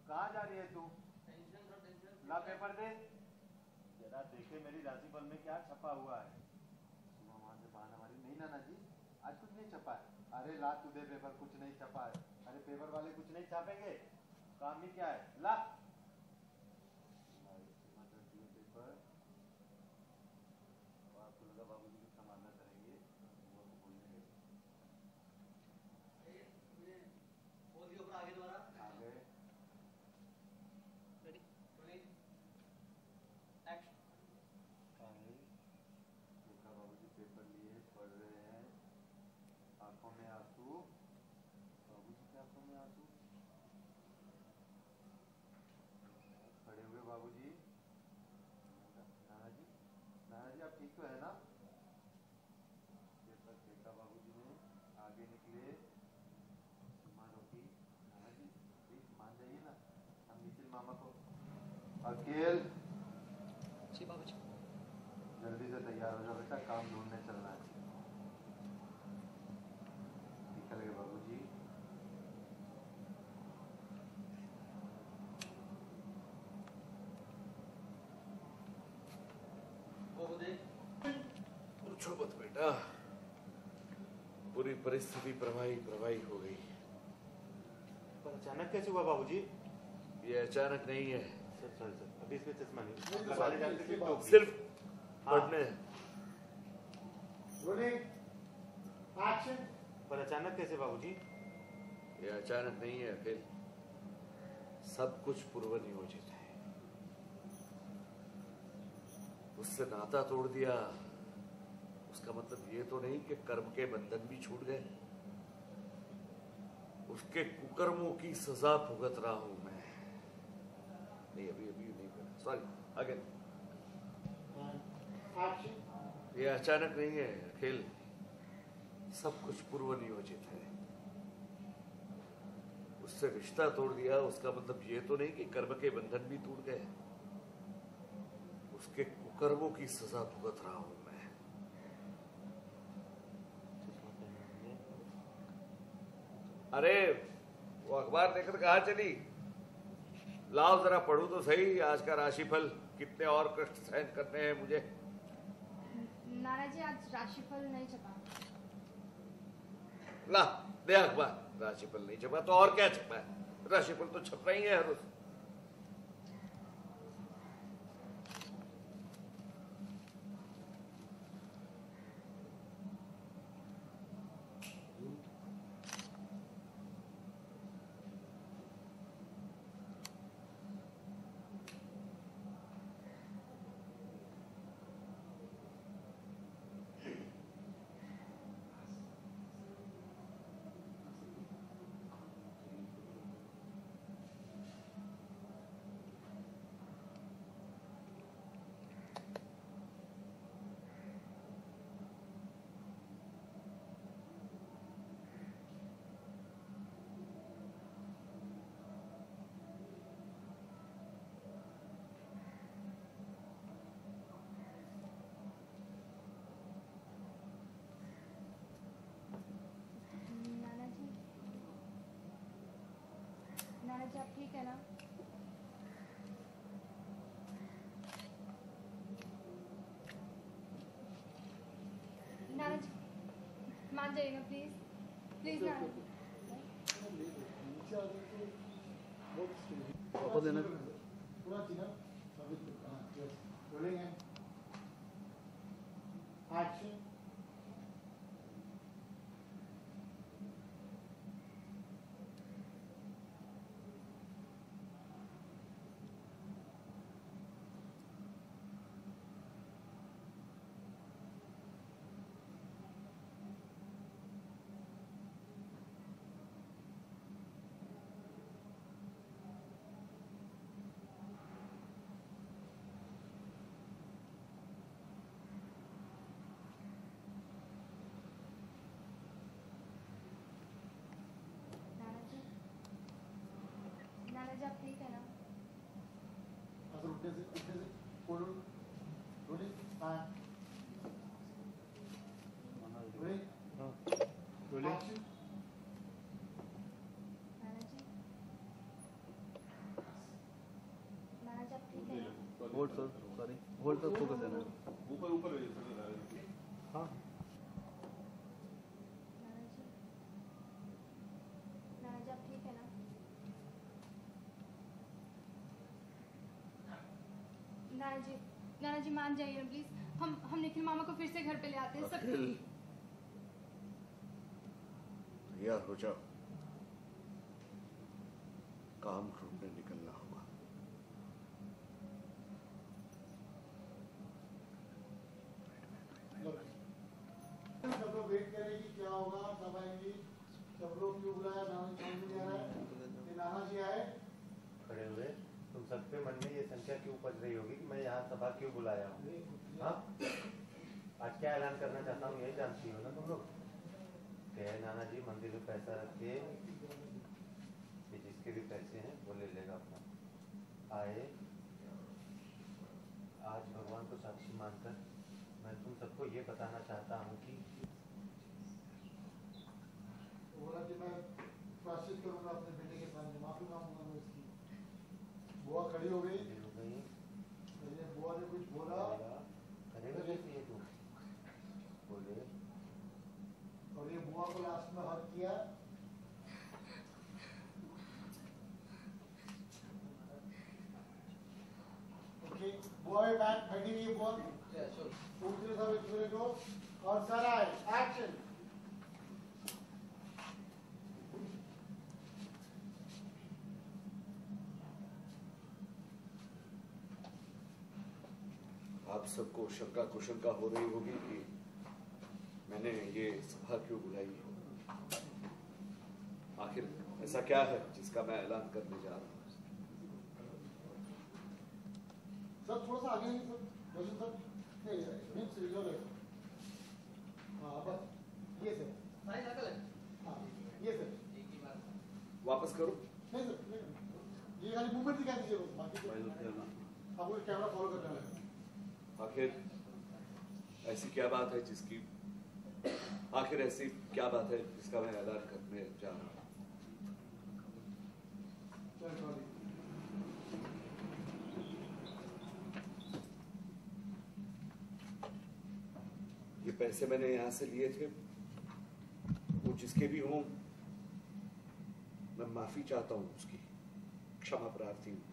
कहाँ जा रही है तू? टेंशन ला पेपर दे जरा, देखे मेरी राशिफल में क्या छपा हुआ है। सुबह वहां से बहाना मारी, नहीं नाना जी आज कुछ नहीं छपा है। अरे ला तू दे पेपर, कुछ नहीं छपा है। अरे पेपर वाले कुछ नहीं छापेंगे, काम ही क्या है, ला पेपर। आपको लगा बाबूजी कुछ संभालना करेंगे, वो तो बोलने गए। बोल दिया ऊपर आगे दोबारा आ गए। Ready rolling action. देखा बाबूजी पेपर लिए पढ़ रहे हैं, आंखों में आंसू। बाबूजी के आंखों में आंसू। खड़े हुए बाबूजी। नाना जी, नाना जी आप ठीक तो है ना? पेपर फेंका बाबूजी ने, आगे निकले। मान रोकी। नाना जी प्लीज मान जाइए ना, हम निखिल मामा को। अकेल जी बाबूजी। जल्दी से तैयार हो जाओ बेटा, काम ढूंढने चलना है। निकल गए बाबूजी। वो देख पूछो मत बेटा, पूरी परिस्थिति प्रभाई हो गई। पर अचानक कैसे हुआ बाबूजी? ये अचानक नहीं है, सर अभी इसमें चश्मा नहीं लगाने जाते थे तो सिर्फ हाँ। पढ़ने। पर अचानक कैसे बाबूजी? ये अचानक नहीं है अखिल, सब कुछ पूर्व नियोजित है। उससे नाता तोड़ दिया, उसका मतलब ये तो नहीं कि कर्म के बंधन भी छूट गए। उसके कुकर्मों की सजा भुगत रहा हूं मैं। नहीं अभी नहीं करना, सॉरी अगेन। ये अचानक नहीं है अखिल, सब कुछ पूर्व नियोजित है। उससे रिश्ता तोड़ दिया, उसका मतलब ये तो नहीं कि कर्म के बंधन भी टूट गए। उसके कुकर्मों की सजा भुगत रहा हूं मैं। अरे वो अखबार देखकर कहाँ चली? लाओ जरा पढ़ू तो सही, आज का राशिफल। कितने और कष्ट सहन करने हैं मुझे। नाना जी आज राशिफल नहीं छपा। ला दे अखबार। राशिफल नहीं छपा तो और क्या छपा है? राशिफल तो छपना ही है हर रोज। नाना जी आप ठीक है ना? नाना जी मान जाइएगा please, please Nana ji. Action. नाना जी आप ठीक है ना? Action. नाना जी hold sir, sorry hold sir, focus है ना। ऊपर ऊपर हाँ नाना जी आप ठीक है ना? नाना जी मान जाइए ना प्लीज। हम निखिल मामा को फिर से घर पे ले आते हैं सब। अखिल, तैयार हो जाओ, काम ढूंढने निकलना होगा। सब लोग वेट करें कि क्या होगा, कब आएंगी, सब लोग क्यों बुलाया, नाना जी समझ नहीं आ रहा है कि नाना जी आए खड़े हुए। तुम सबके मन में ये संख्या क्यों उपज रही होगी कि मैं यहाँ सभा क्यों बुलाया हूँ? हाँ, आज क्या ऐलान करना चाहता हूँ यही जानती हो ना तुम लोग? कहे नाना जी मंदिर में पैसा रख के कि जिसके भी पैसे हैं वो ले लेगा अपना। आए आज भगवान को साक्षी मानकर मैं तुम सबको ये बताना चाहता हूँ कि बोला कि मैं प्राश्चित करूंगा अपने बेटे के सामने, माफी मांगूंगा मैं उसकी। बुआ खड़ी हो गई, बुआ ने कुछ बोला, करेगा कैसे ये तू? बोले और ये बुआ को लास्ट में हक किया। ओके, बुआ भी बैठ बैठी हुई है, बुआ दूसरे सब एक दूसरे को, और सर आए एक्शन। आप सबको शंका कुशंका हो रही होगी कि मैंने ये सभा क्यों बुलाई है। आखिर ऐसा क्या है जिसका मैं ऐलान करने जा रहा हूँ। सर थोड़ा सा आगे नहीं सर, रोशन सर, नहीं सर, इधर है। हाँ बस ये सर, सारी नकल है। हाँ ये सर, एक ही बार। वापस करो। नहीं सर, नहीं, ये खाली मूवमेंट दिखा दीजिए बस, बाकी तो आपको कैमरा फॉलो करना है। आखिर ऐसी क्या बात है जिसकी, आखिर ऐसी क्या बात है जिसका मैं ऐलान करने जा रहा हूँ। चल सॉरी। ये पैसे मैंने यहां से लिए थे, वो जिसके भी हों, मैं माफी चाहता हूं, उसकी क्षमा प्रार्थी हूं।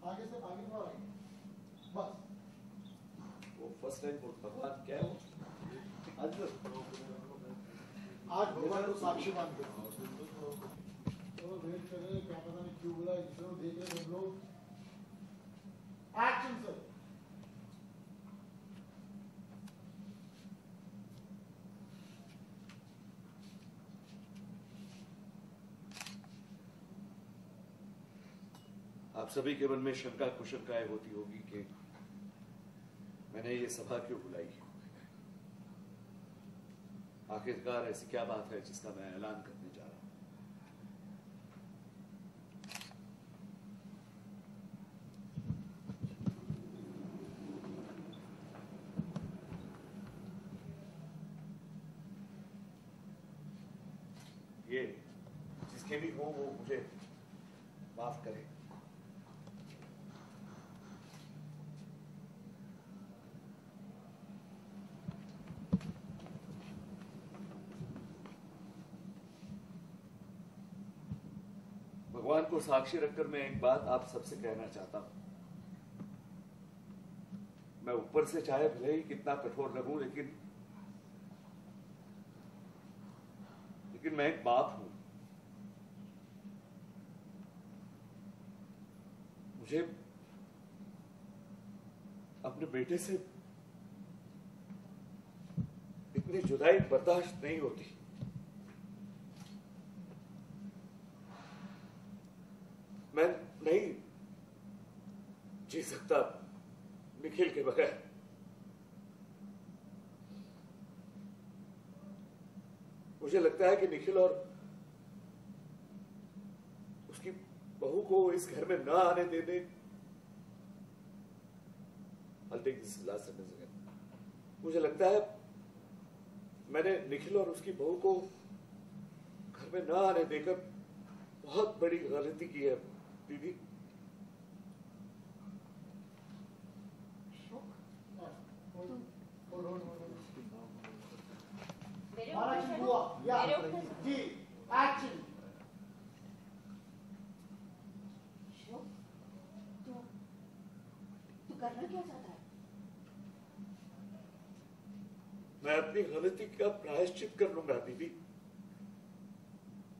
आगे से आगे थोड़ा आगे, बस। वो फर्स्ट टाइम भगवान क्या है, आज भगवान को साक्षी मानते हैं। तो वेट कर रहे हैं, क्या पता नहीं क्यों बुला, इस लोग देख रहे हम लोग। Action sir. आप सभी के मन में शंका कुशंकाएं होती होगी कि मैंने ये सभा क्यों बुलाई है। आखिरकार ऐसी क्या बात है जिसका मैं ऐलान करने जा रहा हूं। ये जिसके भी हो वो मुझे माफ करे। भगवान को साक्षी रखकर मैं एक बात आप सबसे कहना चाहता हूं। मैं ऊपर से चाहे भले ही कितना कठोर लगूं, लेकिन मैं एक बाप हूं। मुझे अपने बेटे से इतनी जुदाई बर्दाश्त नहीं होती। मैं नहीं जी सकता निखिल के बगैर। मुझे लगता है कि निखिल और उसकी बहू को इस घर में न आने देने I'll take this last sentence again. मुझे लगता है मैंने निखिल और उसकी बहू को घर में न आने देकर बहुत बड़ी गलती की है दीदी। जी एक्शन। तू करना क्या चाहता है? मैं अपनी गलती का प्रायश्चित कर लूंगा दीदी।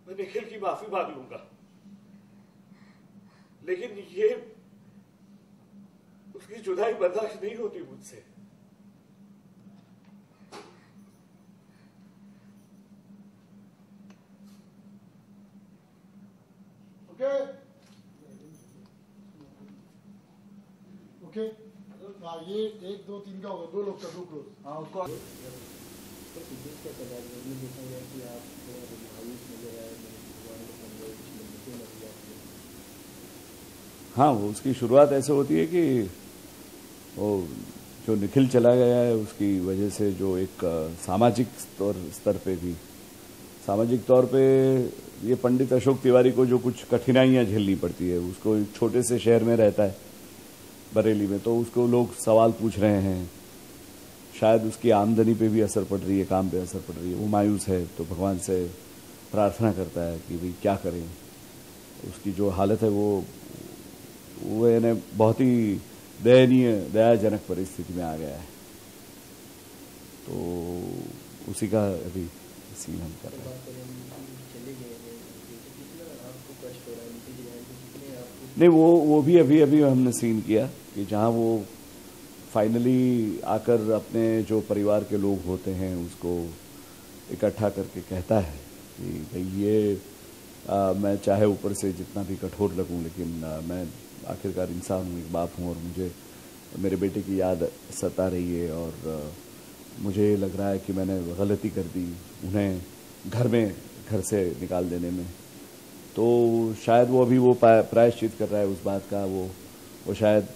मैं निखिल की माफी मांग लूंगा, लेकिन ये उसकी जुदाई बर्दाश्त नहीं होती मुझसे। ओके ओके, ये 1 2 3 का होगा, 2 लोग का 2 क्लोज। हाँ उसको हाँ, वो उसकी शुरुआत ऐसे होती है कि वो जो निखिल चला गया है उसकी वजह से जो एक सामाजिक स्तर पे भी, सामाजिक तौर पे ये पंडित अशोक तिवारी को जो कुछ कठिनाइयां झेलनी पड़ती है, उसको एक छोटे से शहर में रहता है बरेली में, तो उसको लोग सवाल पूछ रहे हैं, शायद उसकी आमदनी पे भी असर पड़ रही है, काम पे असर पड़ रही है, वो मायूस है, तो भगवान से प्रार्थना करता है कि भाई क्या करें। उसकी जो हालत है वो यानी बहुत ही दयाजनक परिस्थिति में आ गया है, तो उसी का अभी सीन हम कर रहे हैं। नहीं, वो भी अभी हमने सीन किया कि जहाँ वो फाइनली आकर अपने जो परिवार के लोग होते हैं उसको इकट्ठा करके कहता है कि भाई ये मैं चाहे ऊपर से जितना भी कठोर लगूं, लेकिन मैं आखिरकार इंसान हूँ, एक बाप हूँ, और मुझे मेरे बेटे की याद सता रही है, और मुझे लग रहा है कि मैंने गलती कर दी उन्हें घर से निकाल देने में। तो शायद वो अभी वो प्रायश्चित कर रहा है उस बात का, वो शायद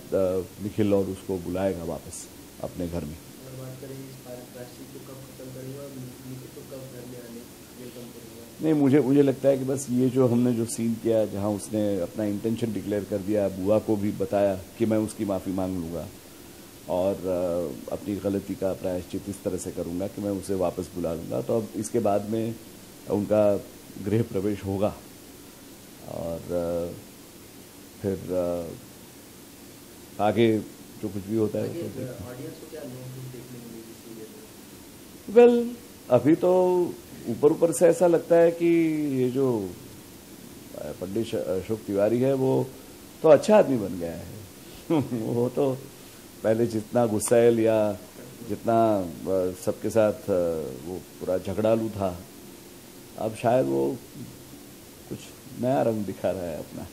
निखिल और उसको बुलाएगा वापस अपने घर में। नहीं, मुझे लगता है कि बस ये जो हमने जो सीन किया, जहाँ उसने अपना इंटेंशन डिक्लेयर कर दिया, बुआ को भी बताया कि मैं उसकी माफ़ी मांग लूँगा और अपनी गलती का प्रायश्चित इस तरह से करूँगा कि मैं उसे वापस बुला लूँगा, तो अब इसके बाद में उनका गृह प्रवेश होगा और फिर आगे जो कुछ भी होता है वेल, अभी तो ऊपर से ऐसा लगता है कि ये जो पंडित अशोक तिवारी है वो तो अच्छा आदमी बन गया है। वो तो पहले जितना गुस्सैल या जितना सबके साथ वो पूरा झगड़ालू था, अब शायद वो कुछ नया रंग दिखा रहा है अपना।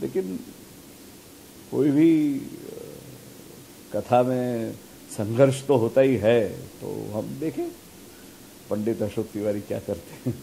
लेकिन कोई भी कथा में संघर्ष तो होता ही है, तो हम देखें पंडित अशोक तिवारी क्या करते हैं।